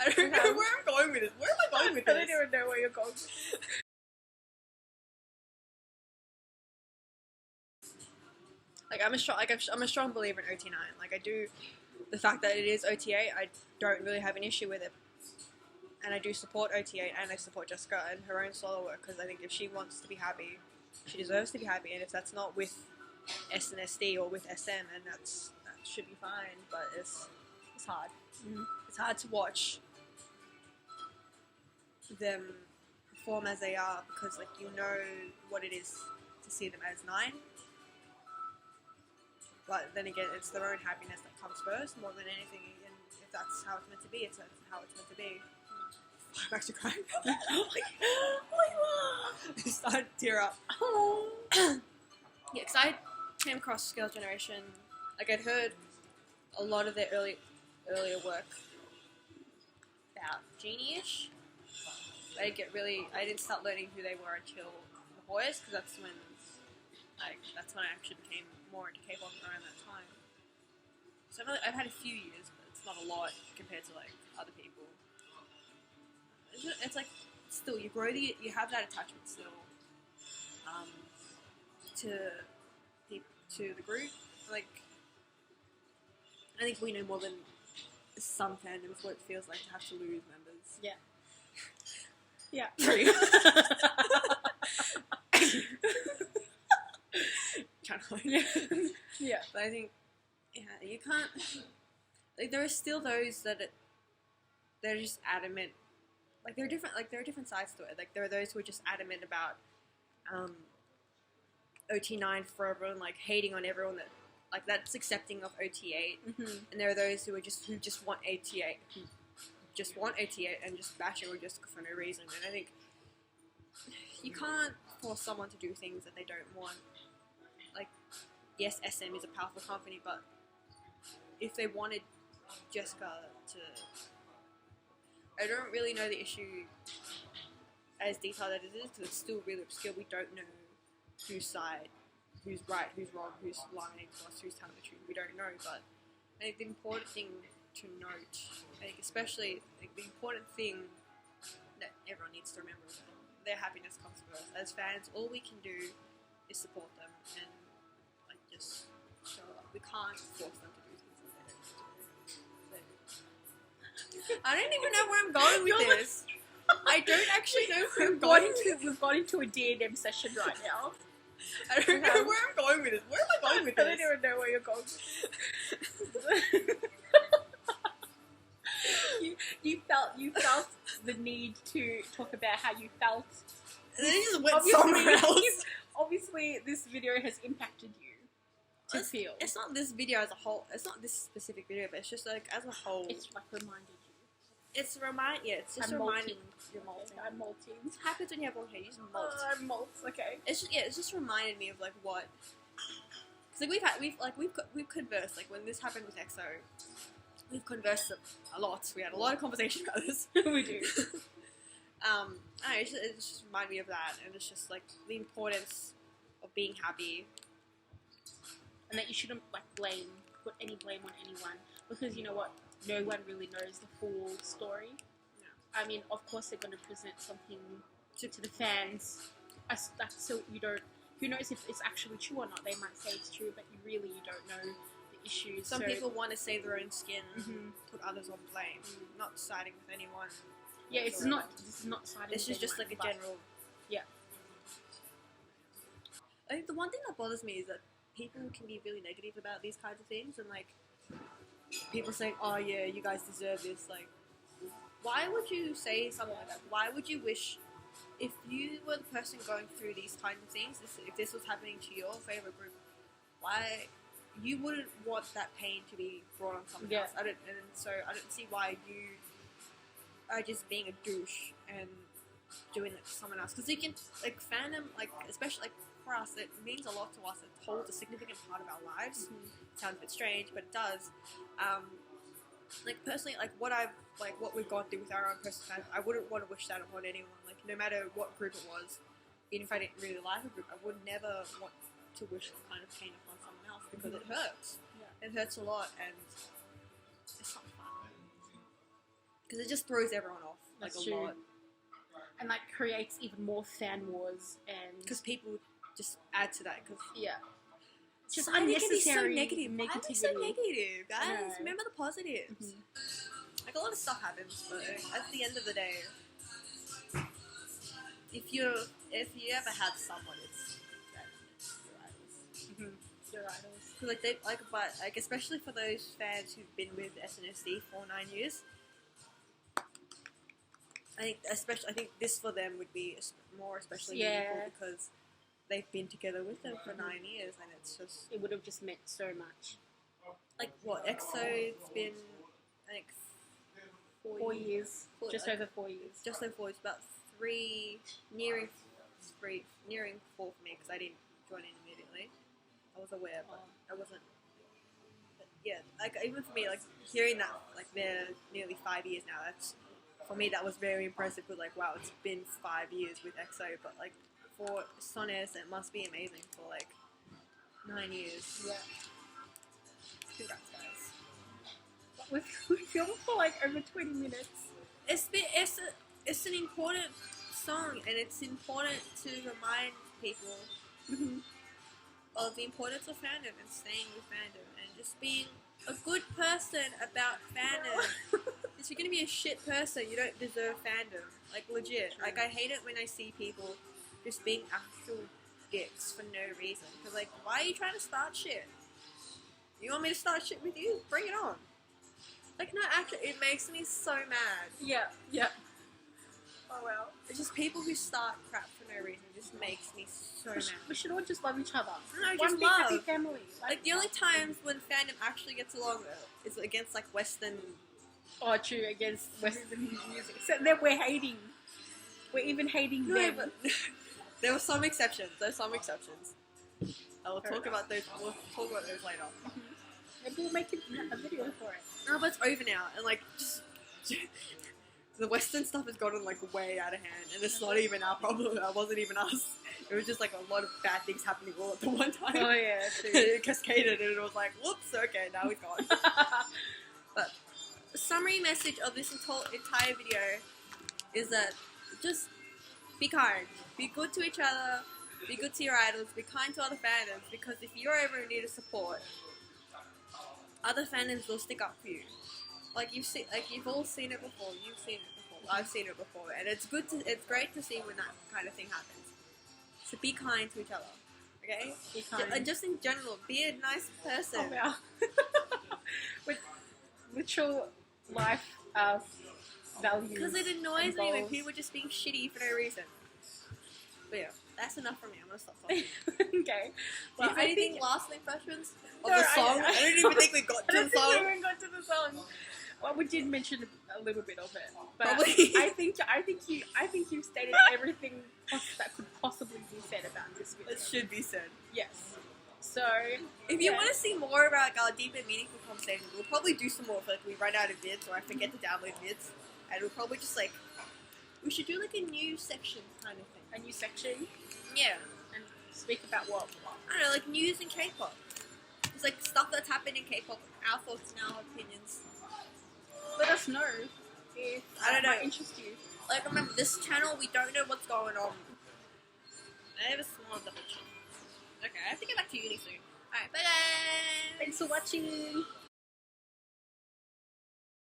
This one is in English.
I don't know where I'm going with this. Where am I going with this? I don't even know where you're going. Like I'm a strong believer in OT9. Like I do, the fact that it is OTA, I don't really have an issue with it, and I do support OTA and I support Jessica and her own solo work because I think if she wants to be happy, she deserves to be happy, and if that's not with SNSD or with SM, and that should be fine. But it's hard. It's hard to watch them perform as they are because like you know what it is to see them as 9. But then again, it's their own happiness that comes first more than anything, and if that's how it's meant to be, it's how it's meant to be. I'm actually crying. I started to tear up. Yeah, because I came across Girls' Generation. Like I'd heard a lot of their earlier work about Genie-ish. I didn't start learning who they were until The Boys, because that's when I actually became more into K-pop around that time. So I've had a few years, but it's not a lot compared to like other people. It's like still you have that attachment still to the group. Like I think we know more than some fandoms what it feels like to have to lose members. Yeah. Yeah. True. Yeah, but I think you can't. Like there are still those that they're just adamant. Like there are different sides to it. Like there are those who are just adamant about OT9 forever and like hating on everyone that's accepting of OT8, and there are those who just want OT8, and just bash it or just for no reason. And I think you can't force someone to do things that they don't want. Like, yes, SM is a powerful company, but if they wanted Jessica to, I don't really know the issue as detailed as it is because it's still really obscure. We don't know whose side, who's right, who's wrong, who's lying to us, who's telling the truth. We don't know, but I think the important thing to note, I think especially the important thing that everyone needs to remember is that their happiness comes first. As fans, all we can do is support them and like just show up. We can't force them to do things that they don't do. I don't even know where I'm going with this. I don't actually know where I'm going. We've got into a D&M session right now. I don't know where I'm going with this. Where am I going with this? I don't even know where you're going. You felt the need to talk about how you felt. And then you just went somewhere else. Obviously, this video has impacted you to feel. It's not this video as a whole. It's not this specific video, but it's just like as a whole. It's like reminded you. It's it's just reminding. You're molting. I'm molting. What happens when you have long hair? You just molt. I'm molt. Okay. It's just reminded me of like what. Because like we've conversed like when this happened with EXO. We've conversed a lot. We had a lot of conversation about this. We do. It just reminded me of that, and it's just like the importance of being happy, and that you shouldn't like put any blame on anyone, because you know what, no one really knows the full story. Yeah. I mean, of course they're going to present something to the fans, so you don't. Who knows if it's actually true or not? They might say it's true, but you don't know the issues. Some people want to save their own skin, put others on blame, not siding with anyone. Yeah, this is not siding. This is just like a general. Yeah. I think the one thing that bothers me is that people can be really negative about these kinds of things, and like people saying, "Oh yeah, you guys deserve this." Like, why would you say something like that? Why would you wish, if you were the person going through these kinds of things, if this was happening to your favorite group, why you wouldn't want that pain to be brought on someone else? I don't see why you are just being a douche and doing it to someone else. Because you can, like, fandom, like, especially, like, for us, it means a lot to us. It holds a significant part of our lives. It sounds a bit strange, but it does. Like, personally, like, what we've gone through with our own personal fandom, I wouldn't want to wish that upon anyone. Like, no matter what group it was, even if I didn't really like a group, I would never want to wish that kind of pain upon someone else, because it hurts. Yeah. It hurts a lot, and it's not fun. because it just throws everyone off That's like true. a lot. And like creates even more fan wars and Because people just add to that. Because yeah, just society can be unnecessary so negative. Why are we so negativity. negative, I know. guys? Remember the positives. Mhm. Like a lot of stuff happens, but at the end of the day, if you ever have someone, it's your idols. Your idols. Cause like they but especially for those fans who've been with SNSD for 9 years, I think this for them would be more especially meaningful because they've been together with them for 9 years, and it's just It would have just meant so much. like what EXO's been like 4 years, just over 4 years. Just over 4 years, about nearing 4 for me because I didn't join in immediately. I was aware, but I wasn't. But yeah, like even for me, like hearing that, like they're nearly 5 years now. That's for me that was very impressive. Because like wow, it's been 5 years with EXO, but like for Sones, it must be amazing for like 9 years. Yeah. Congrats, guys. We filmed for like over 20 minutes. It's an important song, and it's important to remind people of the importance of fandom and staying with fandom and just being a good person about fandom. If you're gonna be a shit person, you don't deserve fandom. Like legit. Like I hate it when I see people just being actual dicks for no reason. Cause like, why are you trying to start shit? You want me to start shit with you? Bring it on. Like no, actually, it makes me so mad. Yeah. Oh well. It's just people who start crap for no reason just makes me so mad. We should all just love each other. No, One just big love. happy family. Like the only times when fandom actually gets along is against like Western. Oh, true, against Western music. So then we're hating. We're even hating No, them. but there were some exceptions. There's some exceptions. We'll talk about those later. Maybe we'll make a video for it. No, but it's over now, and like just the Western stuff has gotten like way out of hand, and it's not even our problem. It wasn't even us. It was just like a lot of bad things happening all at the one time. Oh yeah, true. It cascaded, and it was like, whoops, okay, now he's gone. But the summary message of this entire video is that just be kind, be good to each other, be good to your idols, be kind to other fandoms, because if you're ever in need of support, other fandoms will stick up for you. Like you've all seen it before. You've seen it before. I've seen it before, and it's great to see when that kind of thing happens. So be kind to each other, okay? Be kind. And just in general, be a nice person. Oh, wow. With literal life values. Because it annoys me when goals. people are just being shitty for no reason. But yeah, that's enough from me. I'm gonna stop talking. Okay. Well, I anything think- last impressions of No, the song? I don't even think we got I to don't the think we song. even got to the song. Well, we did mention a little bit of it, but Probably. I think you've stated everything that could possibly be said about this video. It should be said. Yes. So If you want to see more about our deep and meaningful conversations, we'll probably do some more if like, we run out of vids or I forget to download vids. And we'll probably just like, we should do like a news section kind of thing. a new section Yeah. and speak about what? I don't know, like news and K-pop. It's like stuff that's happened in K-pop, our thoughts and our opinions. Let us know if I don't that might know. interest you. Like remember, this channel, we don't know what's going on. I have a small double check. Okay, I have to get back to uni soon. Alright, bye guys! Thanks for watching.